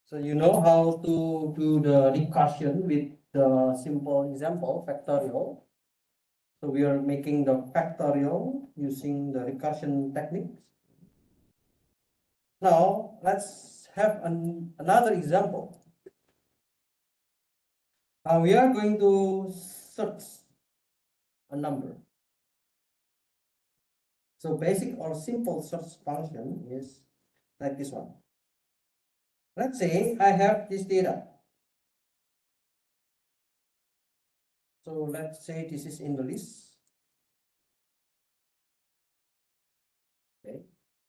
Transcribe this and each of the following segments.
So you know how to do the recursion with the simple example factorial. So we are making the factorial using the recursion techniques. Now let's have another example. We are going to search a number. So basic or simple search function is like this one. Let's say I have this data. So let's say this is in the list. Okay.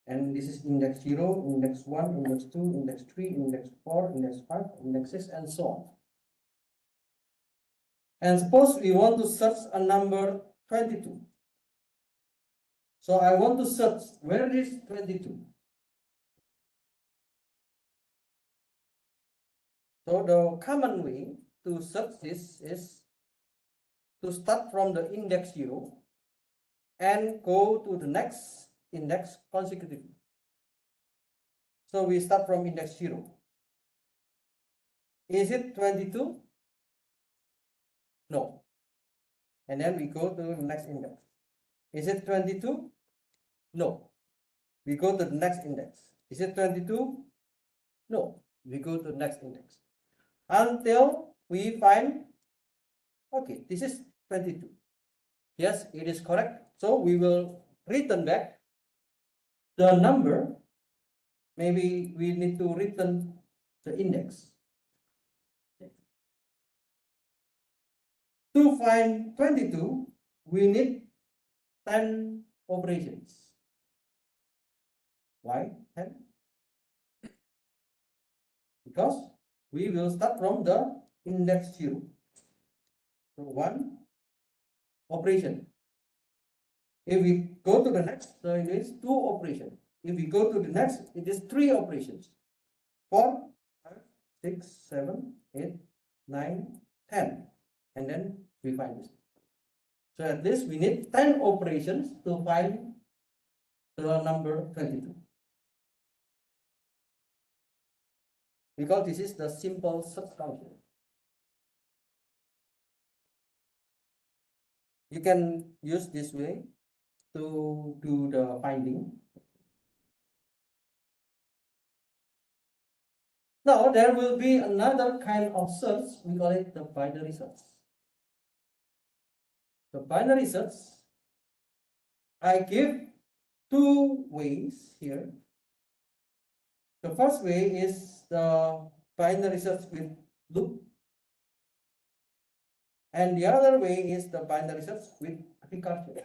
And this is index 0, index 1, index 2, index 3, index 4, index 5, index 6, and so on. And suppose we want to search a number 22. So I want to search where is 22. So the common way to search this is to start from the index 0 and go to the next index consecutively. So we start from index 0. Is it 22? No. And then we go to the next index. Is it 22? No. We go to the next index. Is it 22? No. We go to the next index. Until we find, okay, this is 22. Yes, it is correct. So we will return back the number. Maybe we need to return the index. To find 22, we need 10 operations. Why 10? Because we will start from the index 0. So 1 operation. If we go to the next, so it is 2 operations. If we go to the next, it is 3 operations. 4, 5, 6, 7, 8, 9, 10. And then we find this. So at least we need 10 operations to find the number 22. Because this is the simple search function. You can use this way to do the finding. Now there will be another kind of search, we call it the binary search. The binary search, I give 2 ways here. The first way is the binary search with loop, and the other way is the binary search with recursion.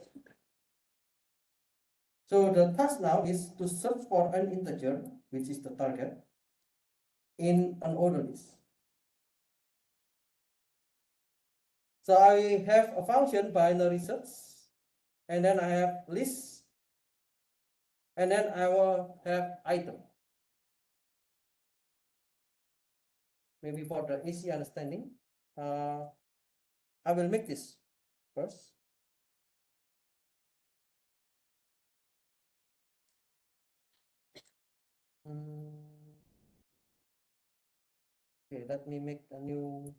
So the task now is to search for an integer, which is the target, in an order list. So I have a function binary search, and then I have list, and then I will have item. Maybe for the easy understanding, I will make this first. Okay, let me make a new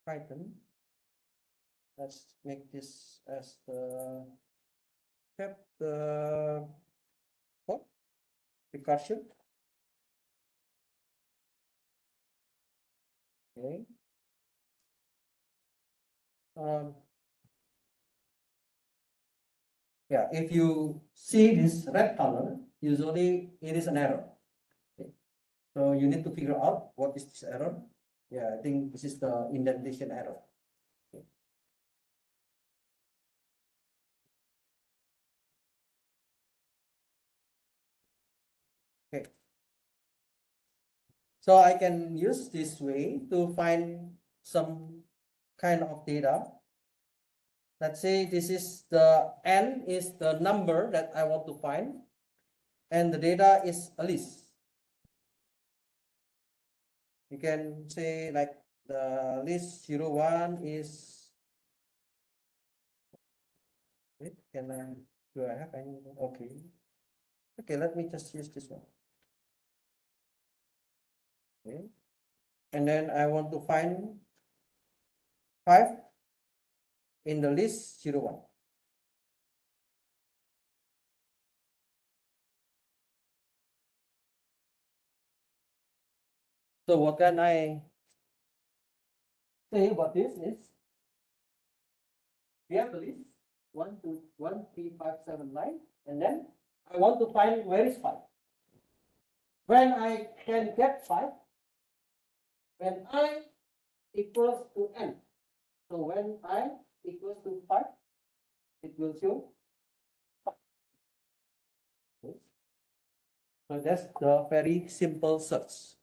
Python. Let's make this as the recursion. Okay. Yeah, if you see this red color, usually it is an error. Okay. So you need to figure out what is this error. Yeah, I think this is the indentation error. Okay. Okay. So I can use this way to find some kind of data. Let's say this is the n is the number that I want to find, and the data is a list. You can say like the list 01 is, wait, do I have any? Okay. Okay, let me just use this one. Okay. And then I want to find 5 in the list 0, 1. So what can I say about this is we have the list 1, 2, 1, 3, 5, 7, 9, and then I want to find where is 5. When I can get 5, when I equals to n. So when I equals to 5, it will show 5. Okay. So that's the very simple search.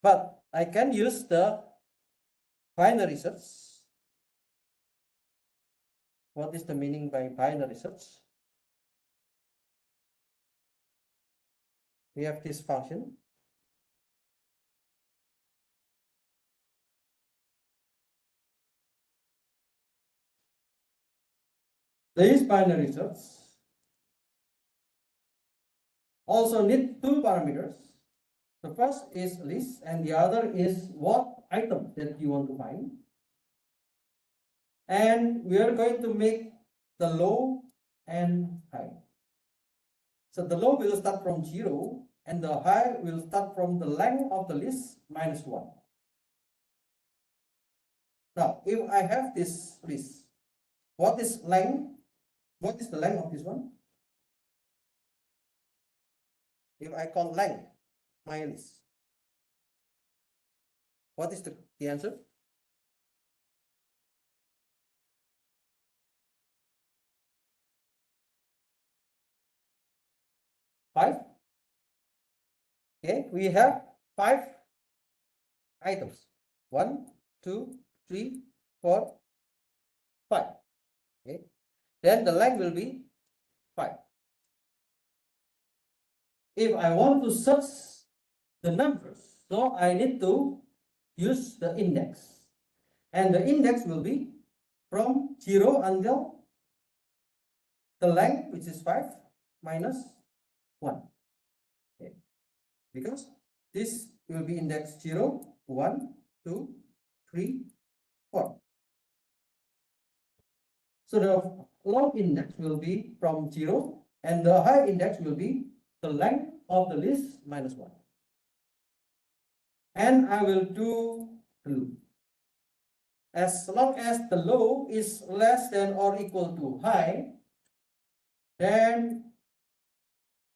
But I can use the binary search. What is the meaning by binary search? We have this function. This binary search also need 2 parameters. The first is list and the other is what item that you want to find. And we are going to make the low and high. So the low will start from 0 and the high will start from the length of the list minus 1. Now, if I have this list, what is length? What is the length of this one? If I count length, my list, what is the answer? 5. Okay, we have 5 items. 1, 2, 3, 4, 5. Okay, then the length will be 5. If I want to search the numbers, so I need to use the index, and the index will be from 0 until the length, which is 5 minus 1. Okay, because this will be index 0, 1, 2, 3, 4. So the low index will be from 0 and the high index will be the length of the list minus 1. And I will do the loop. As long as the low is less than or equal to high, then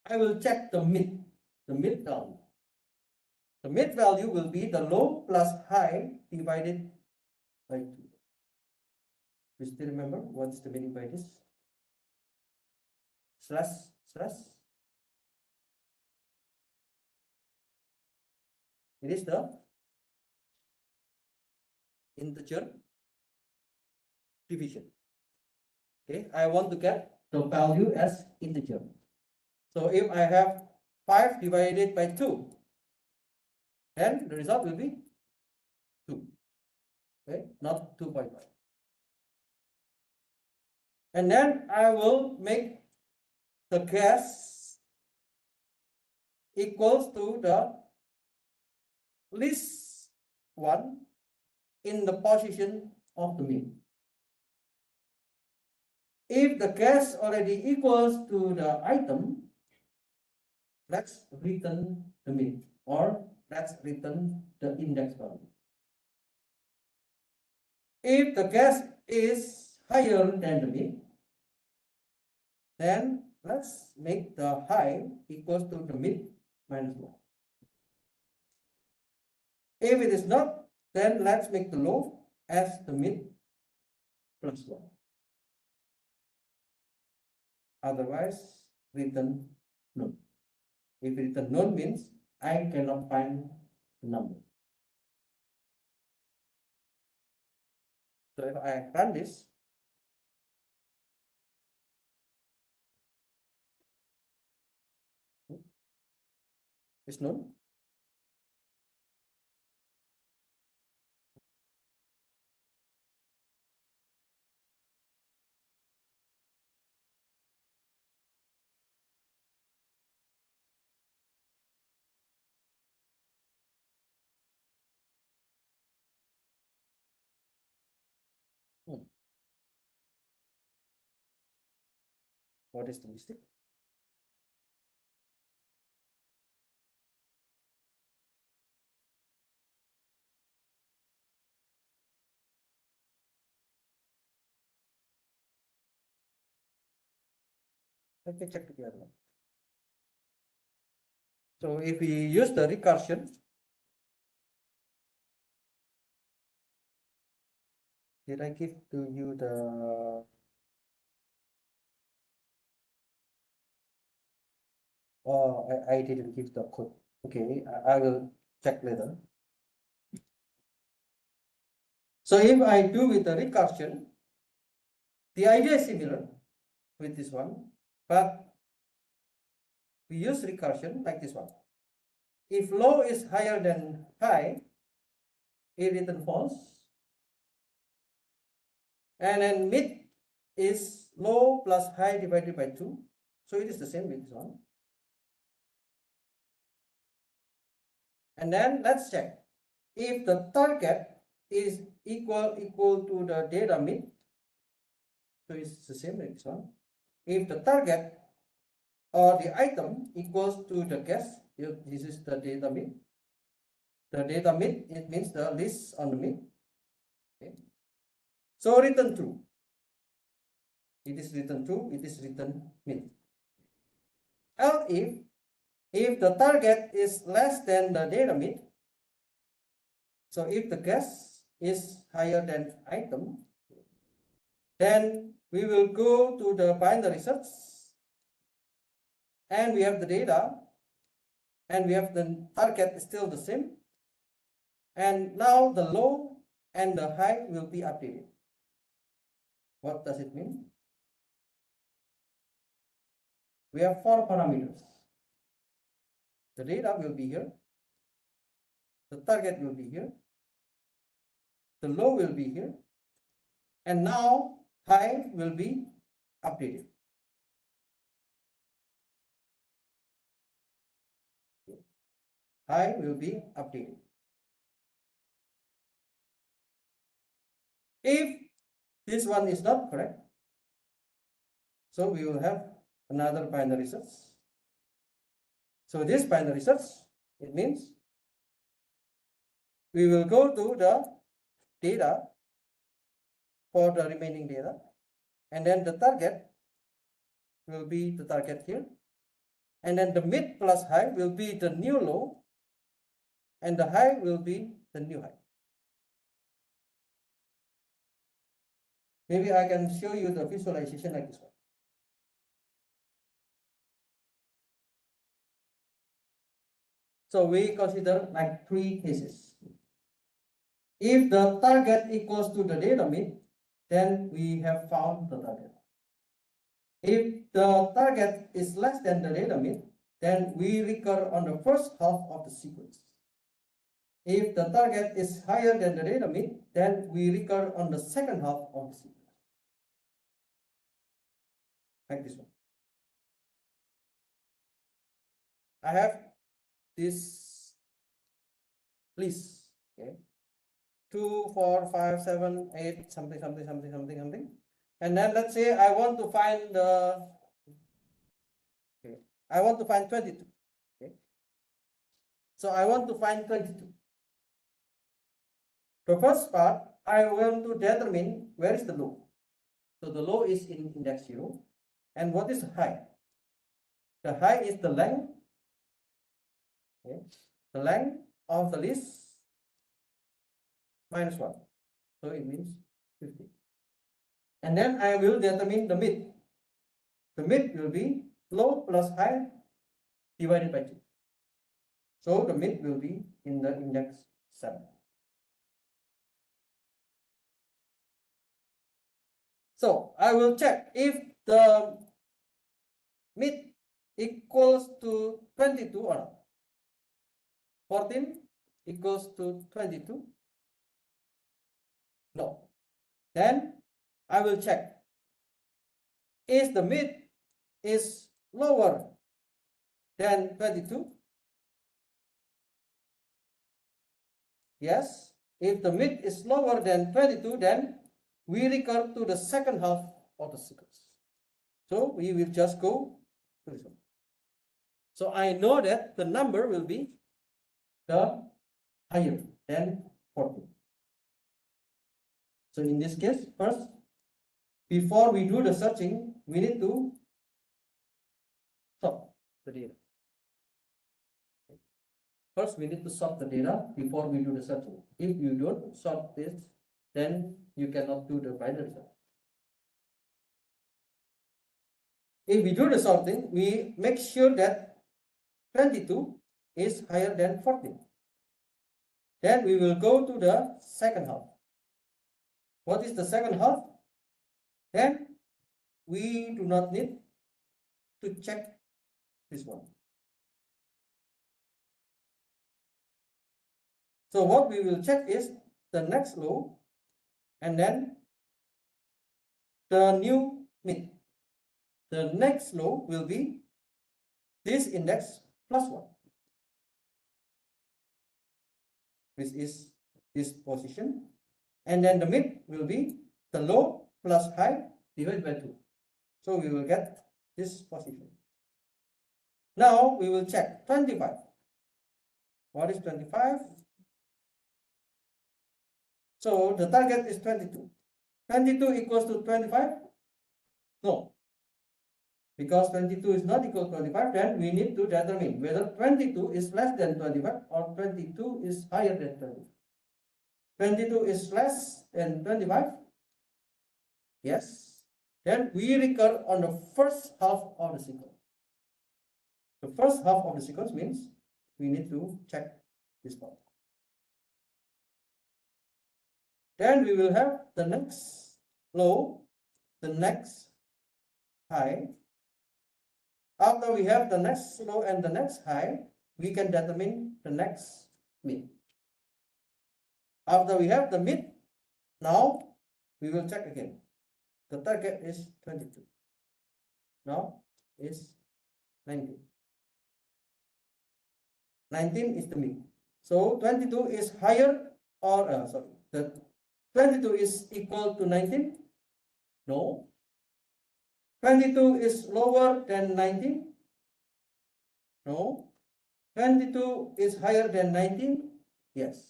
I will check the mid value. The mid value will be the low plus high divided by 2. You still remember what's the meaning by this? Slash. It is the integer division. Okay, I want to get the value as integer. So if I have 5 divided by 2, then the result will be 2. Okay, not 2.5. And then I will make the guess equals to the least one in the position of the mean. If the guess already equals to the item, let's return the mean or let's return the index value. If the guess is higher than the mean, then let's make the high equals to the mid minus 1. If it is not, then let's make the low as the mid plus 1. Otherwise, return none. If return none means I cannot find the number. So if I run this, it's none. What is the mistake? Let me check together. So if we use the recursion, did I give to you the I didn't give the code. Okay, I will check later. So if I do with the recursion, the idea is similar with this one, but we use recursion like this one. If low is higher than high, it return false. And then mid is low plus high divided by 2. So it is the same with this one. And then let's check. If the target is equal to the data mid, so it's the same with this one. If the target or the item equals to the guess, this is the data mid. The data mid, it means the list on the mid. Okay. So return true. It is written true, it is written mid. Else if the target is less than the data mid, so if the guess is higher than item, then we will go to the binary search and we have the data and we have the target is still the same, and now the low and the high will be updated. What does it mean? We have 4 parameters. The data will be here, the target will be here, the low will be here, and now high will be updated. High will be updated. If this one is not correct, so we will have another binary search. So this binary search, it means we will go to the data for the remaining data, and then the target will be the target here, and then the mid plus high will be the new low, and the high will be the new high. Maybe I can show you the visualization like this one. So we consider like 3 cases. If the target equals to the data mid, then we have found the target. If the target is less than the data mid, then we recur on the first half of the sequence. If the target is higher than the data mid, then we recur on the second half of the sequence. Like this one. I have this list, okay? 2, 4, 5, 7, 8, something. And then let's say I want to find the, okay, I want to find 22. Okay. So I want to find 22. The first part, I want to determine where is the low. So the low is in index 0. And what is the high? The high is the length. Okay. The length of the list minus 1. So it means 50. And then I will determine the mid. The mid will be low plus high divided by 2. So the mid will be in the index 7. So I will check if the mid equals to 22 or not. 14 equals to 22. No. Then I will check, is the mid is lower than 22? Yes. If the mid is lower than 22, then we recur to the second half of the sequence. So we will just go to this one. So I know that the number will be the higher than 14. So in this case, first, before we do the searching, we need to sort the data. First, we need to sort the data before we do the searching. If you don't sort this, then you cannot do the binary search. If we do the sorting, we make sure that 22 is higher than 14. Then we will go to the second half. What is the second half? Then we do not need to check this one. So what we will check is the next row and then the new mid. The next row will be this index plus 1, which is this position, and then the mid will be the low plus high divided by 2. So we will get this position. Now we will check 25. What is 25? So the target is 22. 22 equals to 25? No. Because 22 is not equal to 25, then we need to determine whether 22 is less than 25 or 22 is higher than 25. 22 is less than 25? Yes. Then we recur on the first half of the sequence. The first half of the sequence means we need to check this part. Then we will have the next low, the next high. After we have the next low and the next high, we can determine the next mid. After we have the mid, now we will check again. The target is 22. Now is 19. 19 is the mid. So 22 is higher or the 22 is equal to 19? No. 22 is lower than 19? No. 22 is higher than 19? Yes.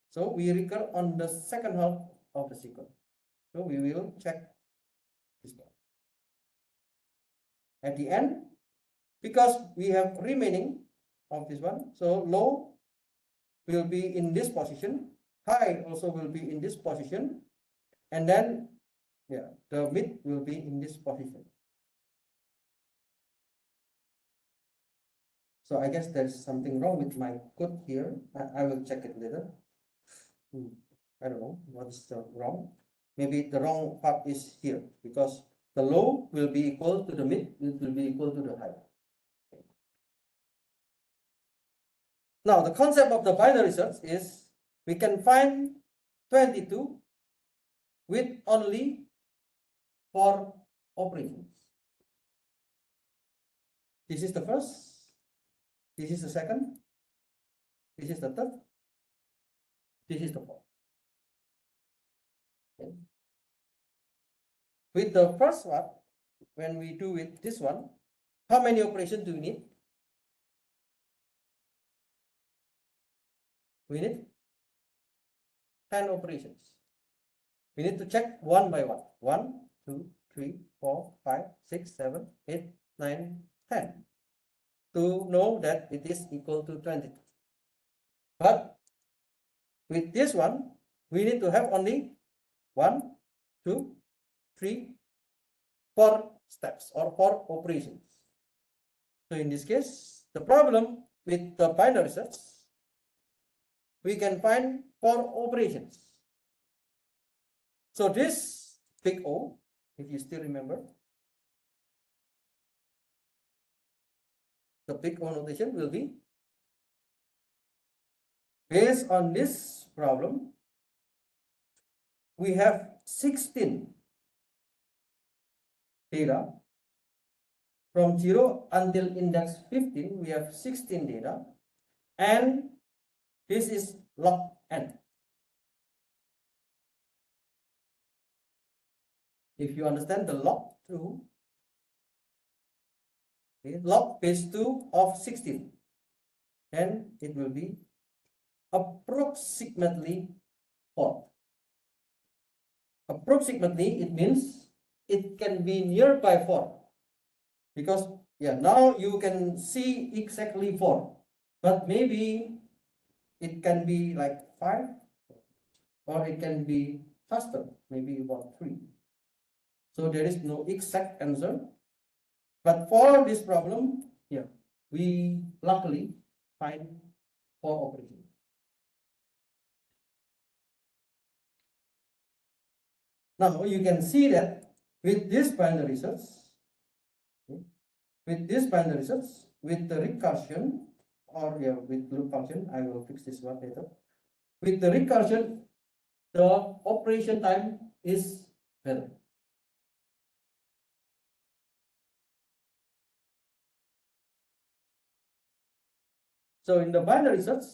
So we recur on the second half of the sequence. So we will check this one. At the end, because we have remaining of this one, so low will be in this position, high also will be in this position, and then the mid will be in this position. So I guess there's something wrong with my code here. I will check it later. I don't know what's the wrong. Maybe the wrong part is here because the low will be equal to the mid, it will be equal to the high. Now the concept of the binary search is we can find 22 with only 4 operations. This is the first, this is the second, this is the third, this is the fourth. Okay. With the first one, when we do with this one, how many operations do we need? We need 10 operations. We need to check one by one. 1, 2, 3, 4, 5, 6, 7, 8, 9, 10 to know that it is equal to 22. But with this one, we need to have only 1, 2, 3, 4 steps or 4 operations. So in this case, the problem with the binary search, we can find 4 operations. So this big O, if you still remember, the big O notation will be based on this problem. We have 16 data from 0 until index 15. We have 16 data, and this is log n. If you understand the log 2, Okay, log base 2 of 16, and it will be approximately 4. Approximately, it means it can be nearby 4, because yeah, now you can see exactly 4, but maybe it can be like 5, or it can be faster, maybe about 3. So there is no exact answer, but for this problem, yeah, we luckily find 4 operations. Now you can see that with this binary search, okay, with the recursion, or yeah, with loop function, I will fix this one later. With the recursion, the operation time is better. So in the binary search,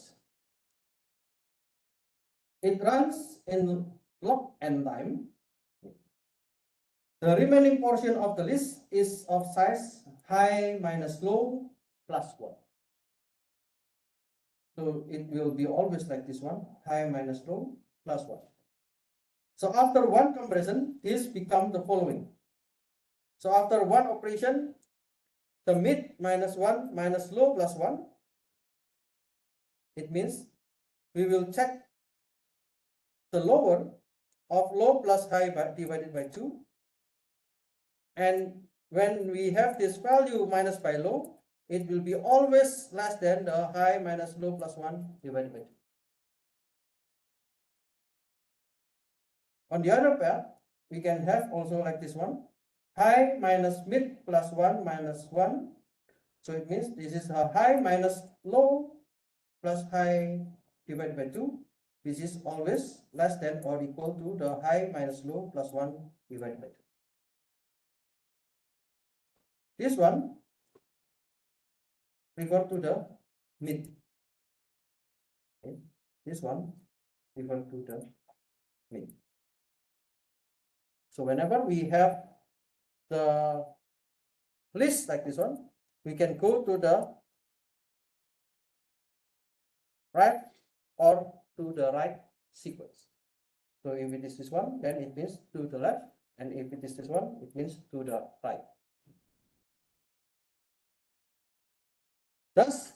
it runs in log n time. The remaining portion of the list is of size high minus low plus 1. So it will be always like this one, high minus low plus 1. So after one comparison, this becomes the following. So after one operation, the mid minus 1 minus low plus 1, it means we will check the lower of low plus high divided by 2. And when we have this value minus by low, it will be always less than the high minus low plus 1 divided by 2. On the other pair, we can have also like this one, high minus mid plus 1 minus 1. So it means this is a high minus low plus high divided by 2. This is always less than or equal to the high minus low plus 1 divided by 2. This one refer to the mid. Okay. This one refer to the mid. So whenever we have the list like this one, we can go to the right or to the right sequence. So if it is this one, then it means to the left, and if it is this one, it means to the right. Thus,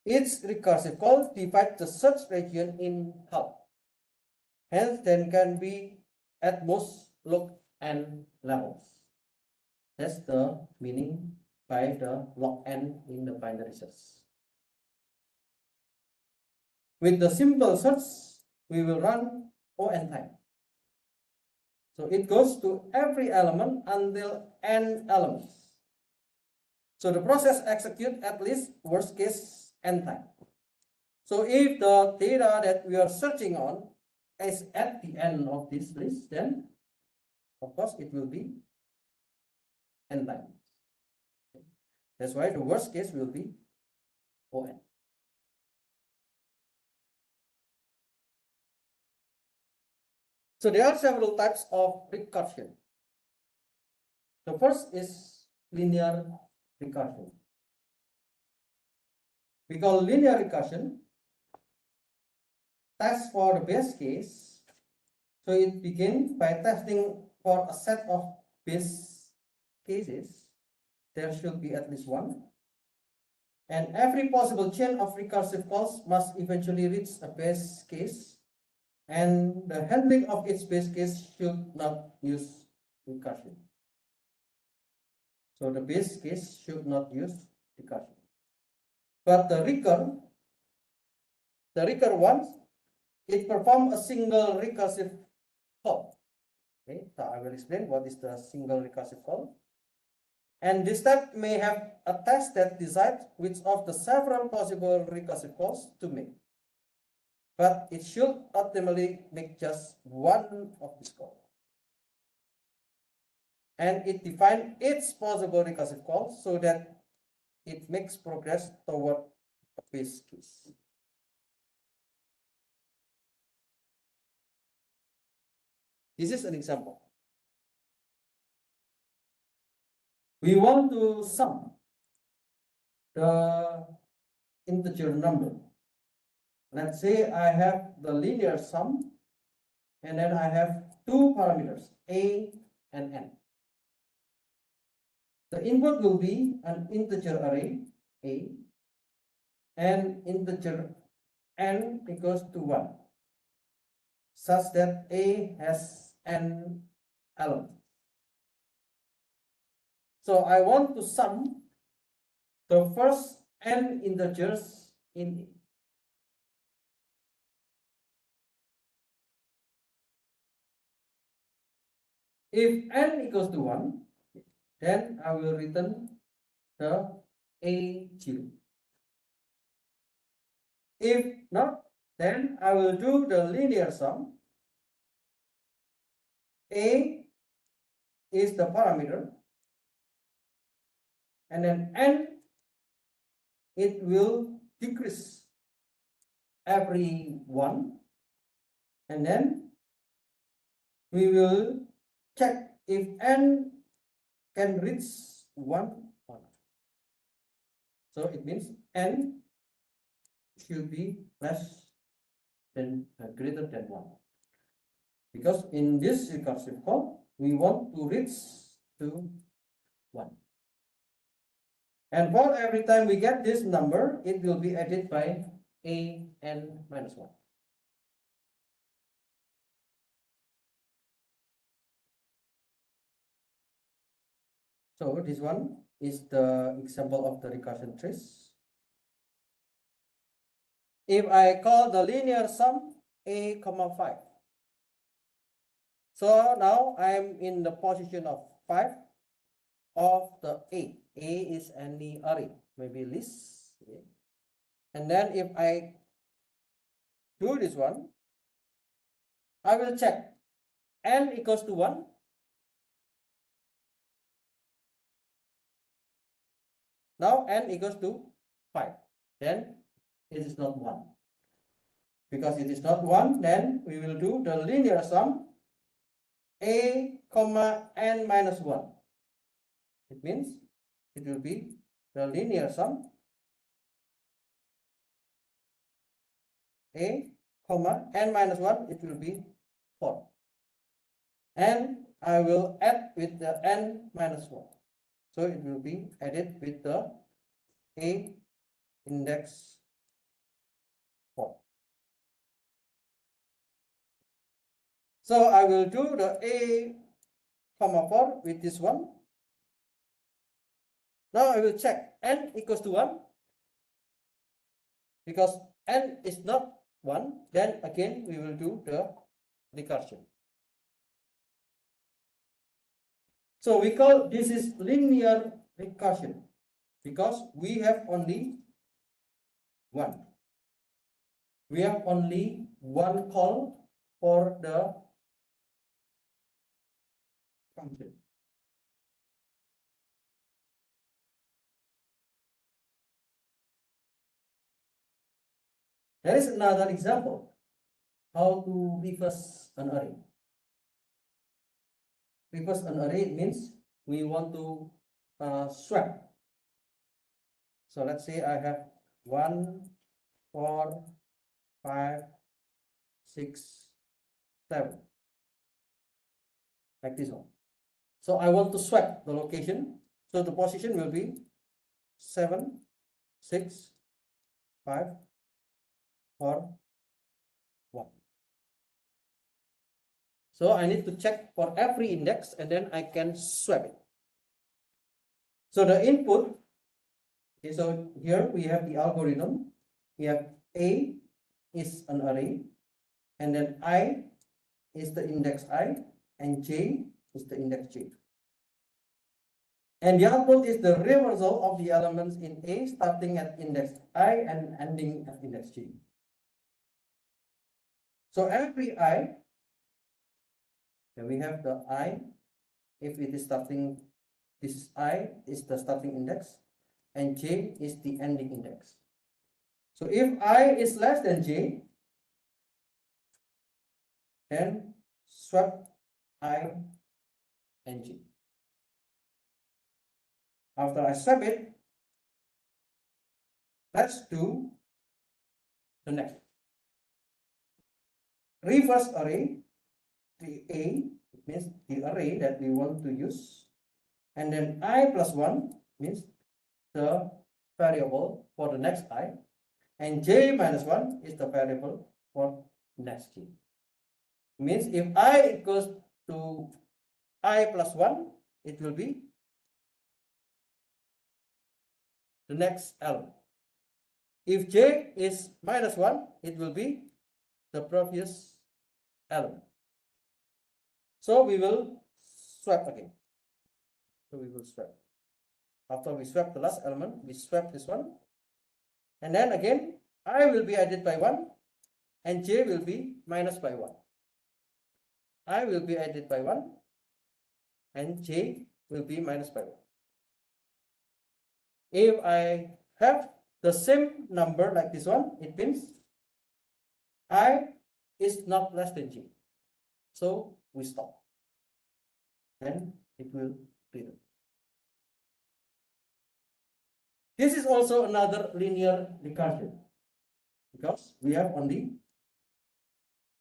each recursive call divides the search region in half. Hence, there can be at most log n levels. That's the meaning by the log n in the binary search. With the simple search, we will run on time. So it goes to every element until n elements. So the process executes at least worst case n time. So if the data that we are searching on is at the end of this list, then of course it will be n time. That's why the worst case will be ON. So there are several types of recursion. The first is linear recursion. We call linear recursion test for the base case. So it begins by testing for a set of base cases. There should be at least one. And every possible chain of recursive calls must eventually reach a base case. And the handling of its base case should not use recursion. So the base case should not use recursion. But the recur once, it performs a single recursive call. Okay, so I will explain what is the single recursive call. And this step may have a test that decides which of the several possible recursive calls to make. But it should ultimately make just one of these calls. And it defines its possible recursive calls so that it makes progress toward a base case. This is an example. we want to sum the integer number. Let's say I have the linear sum, and then I have two parameters, a and n. The input will be an integer array a and integer n equals to 1, such that a has n elements. So I want to sum the first n integers in A. If n equals to 1, then I will return the A0. If not, then I will do the linear sum. A is the parameter, and then n, it will decrease every 1, and then we will check if n can reach 1 or not. So it means n should be less than greater than 1, because in this recursive call we want to reach to 1, and for every time we get this number, it will be added by a n minus 1. So this one is the example of the recursion trace. If I call the linear sum a comma 5, so now I am in the position of 5 of the a. A is any array, maybe list. And then if I do this one, I will check n equals to 1. Now n equals to 5. Then it is not 1. Because it is not 1, then we will do the linear sum a comma n minus 1. It means it will be the linear sum a comma n minus 1, it will be 4. And I will add with the n minus 1. So it will be added with the a index 4. So I will do the a comma 4 with this one. Now I will check n equals to 1. Because n is not 1, then again we will do the recursion. So we call this is linear recursion because we have only one. We have only one call for the function. There is another example how to reverse an array. Reverse an array means we want to swap. So let's say I have 1, 4, 5, 6, 7, like this one. So I want to swap the location. So the position will be 7, 6, 5, 4, 1. So I need to check for every index and then I can swap it. So the input, okay, so here we have the algorithm. We have A is an array, and then I is the index I, and J is the index J. And the output is the reversal of the elements in A starting at index I and ending at index J. So every I, we have the I, if it is starting, this I is the starting index, and J is the ending index. So if I is less than J, then swap I and J. After I swap it, let's do the next. Reverse array, the A means the array that we want to use, and then I plus 1 means the variable for the next I, and j minus 1 is the variable for next j. Means if I equals to I plus 1, it will be the next element. If j is minus 1, it will be the previous element. So we will swap again. So we will swap. After we swap the last element, we swap this one. And then again, I will be added by 1 and j will be minus by 1. I will be added by 1 and j will be minus by 1. If I have the same number like this one, it means I is not less than j. So we stop. Then it will be done. This is also another linear recursion because we have only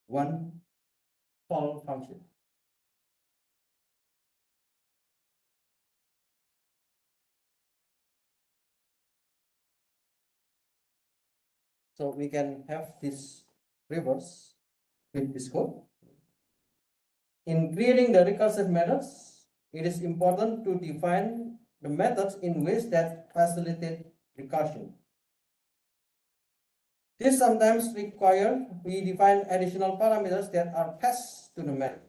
one call function. So we can have this reverse with this code. In creating the recursive methods, it is important to define the methods in ways that facilitate recursion. This sometimes requires we define additional parameters that are passed to the method.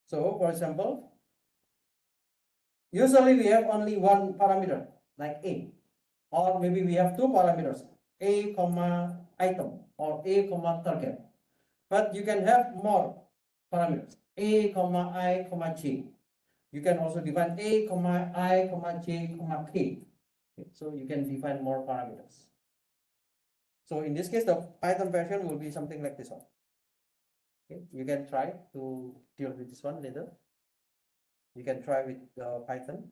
So, for example, usually we have only one parameter like a, or maybe we have two parameters, a comma item or a comma target. But you can have more parameters, a comma I comma j. You can also define a comma I comma j comma k. Okay, so you can define more parameters. So in this case, the Python version will be something like this one. Okay, you can try to deal with this one later. You can try with Python.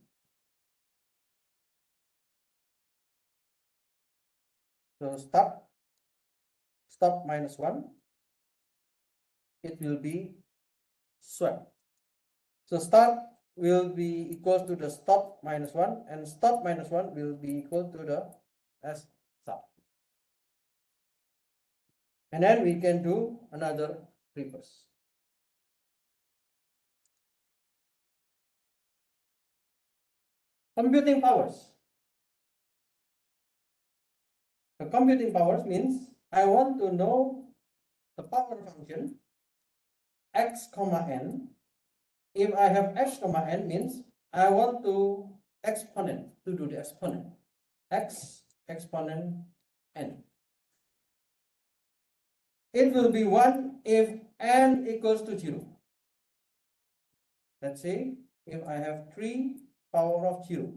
So stop minus 1, it will be swap. So start will be equal to the stop minus 1 and stop minus 1 will be equal to the s stop. And then we can do another reverse. Computing powers. The computing powers means I want to know the power function x comma n. If I have x comma n means I want to do the exponent x exponent n. It will be 1 if n equals to 0. Let's say if I have 3 power of 0,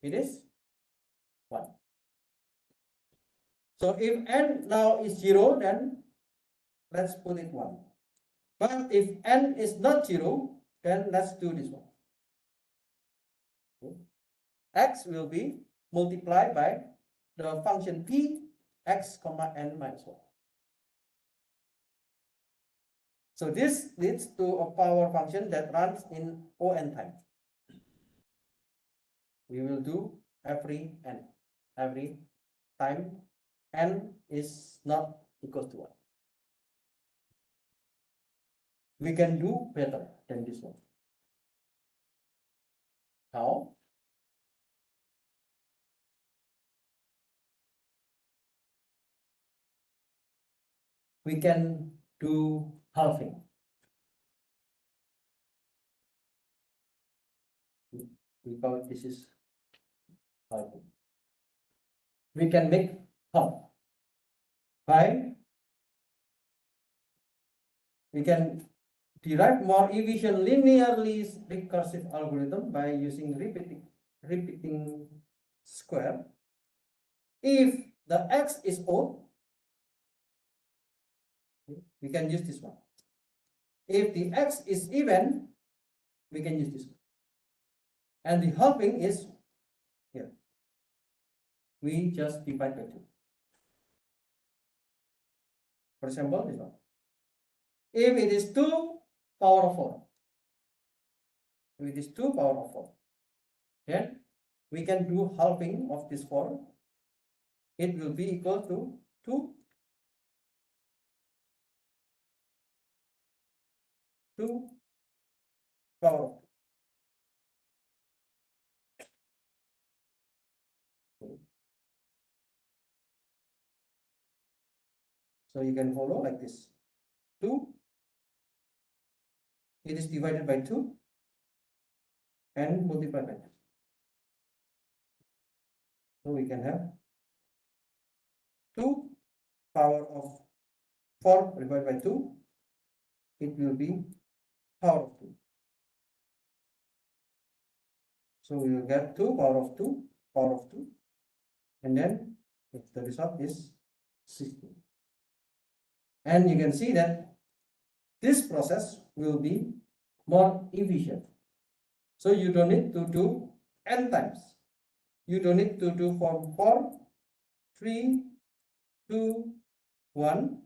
it is 1. So if n now is 0, then let's put it 1. But if n is not 0, then let's do this one. Okay. X will be multiplied by the function p x comma n minus 1. So this leads to a power function that runs in O(n) time. We will do every time n is not equal to 1. We can do better than this one. How? We can do halving. We call it this is halving. We can make half by we can derive more efficient linearly recursive algorithm by using repeating square. If the x is odd, we can use this one. If the x is even, we can use this one. And the halving is here. We just divide by 2. For example, this one. If it is 2 power of 4, if it is 2 power of 4, then we can do halving of this 4. It will be equal to 2 power of 2. So you can follow like this. 2, it is divided by 2 and multiplied by 2. So we can have 2 power of 4 divided by 2. It will be power of 2. So we will get 2 power of 2, power of 2. And then the result is 16. And you can see that this process will be more efficient. So you don't need to do n times. You don't need to do from 4, 3, 2, 1.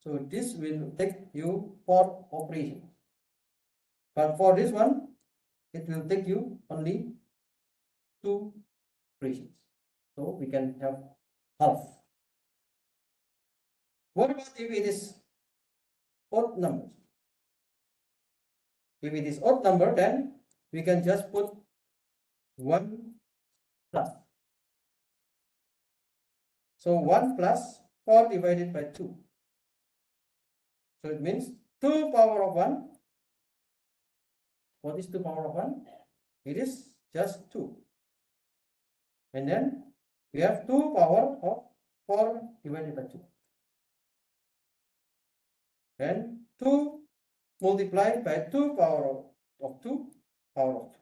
So this will take you 4 operations. But for this one, it will take you only 2 operations. So we can have half. What about if it is odd numbers? If it is odd number, then we can just put 1 plus. So 1 plus 4 divided by 2. So it means 2 power of 1. What is 2 power of 1? It is just 2. And then we have 2 power of 4 divided by 2. Then 2 multiplied by 2 power of 2 power of 2.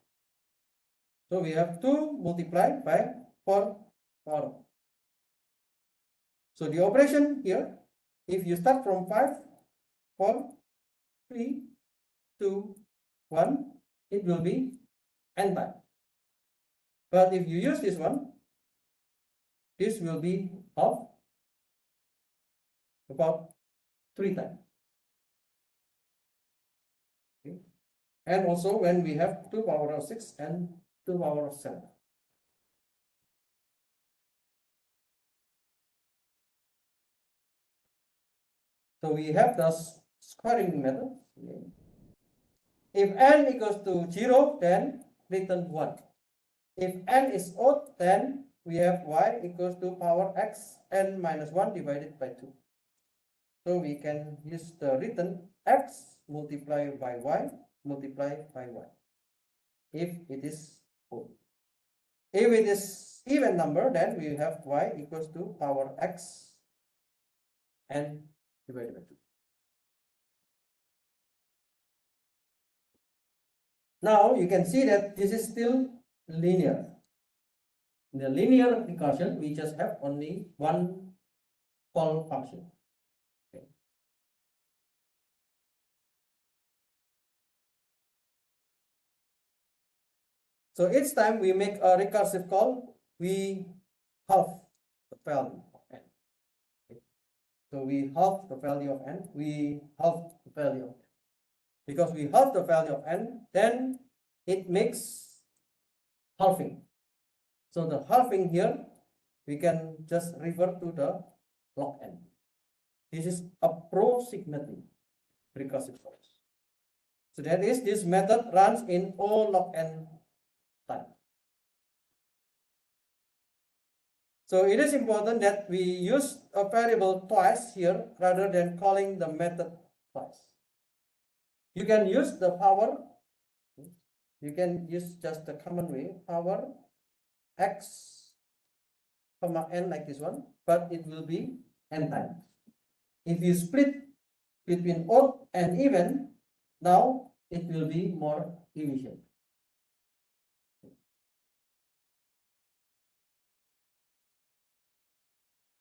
So we have 2 multiplied by 4 power of 2. So the operation here, if you start from 5, 4, 3, 2, 1, it will be n time. But if you use this one, this will be half, about 3 times. Okay. And also when we have 2 power of 6 and 2 power of 7. So we have the squaring method. If n equals to 0, then return 1. If n is odd, then we have y equals to power x n minus 1 divided by 2. So we can use the written x multiplied by y multiplied by y if it is odd. If it is even number, then we have y equals to power x n divided by 2. Now you can see that this is still linear. In the linear recursion, we just have only one call function. Okay. So each time we make a recursive call, we halve the value of n. Okay. So we halve the value of n, we halve the value of n. Because we halve the value of n, then it makes halving. So the halving here, we can just refer to the log n. This is approximately recursive calls. So that is, this method runs in O log n time. So it is important that we use a variable twice here rather than calling the method twice. You can use the power, you can use just the common way, power x comma n like this one, but it will be n times. If you split between odd and even, now it will be more efficient.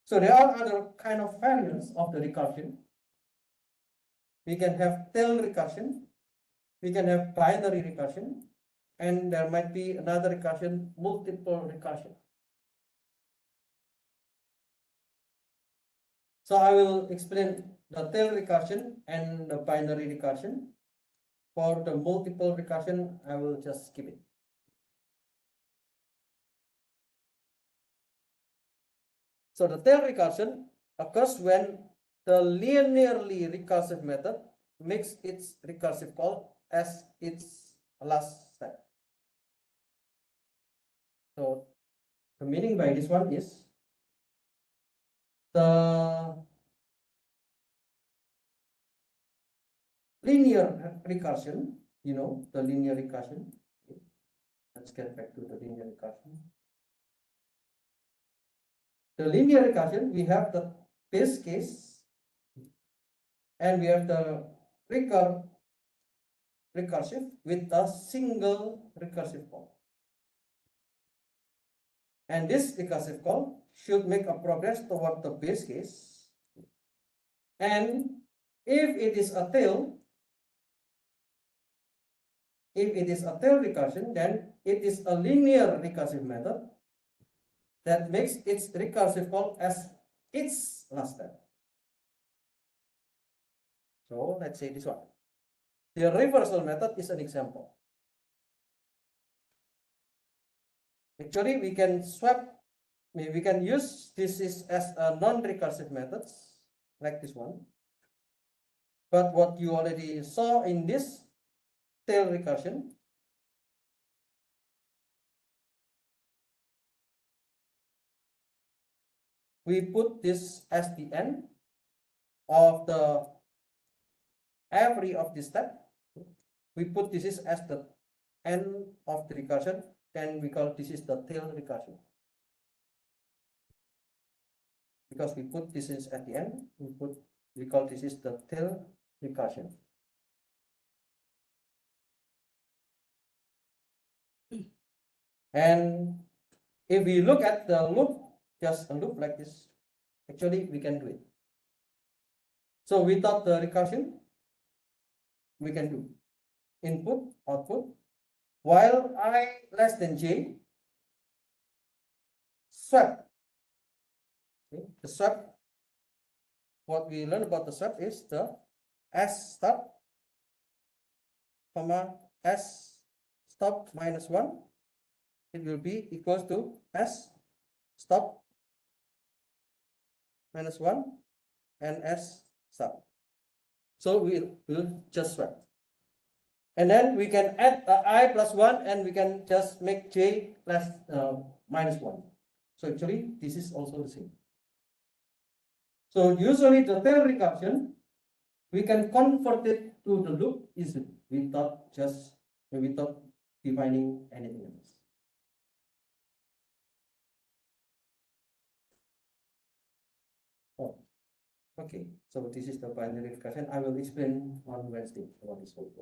So there are other kind of variants of the recursion. We can have tail recursion. we can have binary recursion, and there might be another recursion, multiple recursion. So I will explain the tail recursion and the binary recursion. For the multiple recursion, I will just skip it. So the tail recursion occurs when the linearly recursive method makes its recursive call as its last step. So the meaning by this one is the linear recursion, the linear recursion. Let's get back to the linear recursion. The linear recursion, we have the base case and we have the recursive with a single recursive call. And this recursive call should make a progress toward the base case. And if it is a tail recursion, then it is a linear recursive method that makes its recursive call as its last step. So let's say this one. The reversal method is an example. Actually, we can use this as a non-recursive methods like this one. But what you already saw in this tail recursion, we put this as the end of the every of this step. We put this is as the end of the recursion, then we call this is the tail recursion. Because we put this is at the end, we call this is the tail recursion. And if we look at the loop, just a loop like this, actually we can do it. So without the recursion, we can do input, output, while I less than j, swap. Okay. The swap, what we learn about the swap is the s stop, comma s stop minus 1, it will be equals to s stop minus 1 and s stop. So we will just swap. And then we can add I plus 1 and we can just make j plus minus 1. So actually this is also the same. So usually the tail recursion, we can convert it to the loop easily without defining anything else. Oh, okay. So this is the binary recursion. I will explain on Wednesday what is called.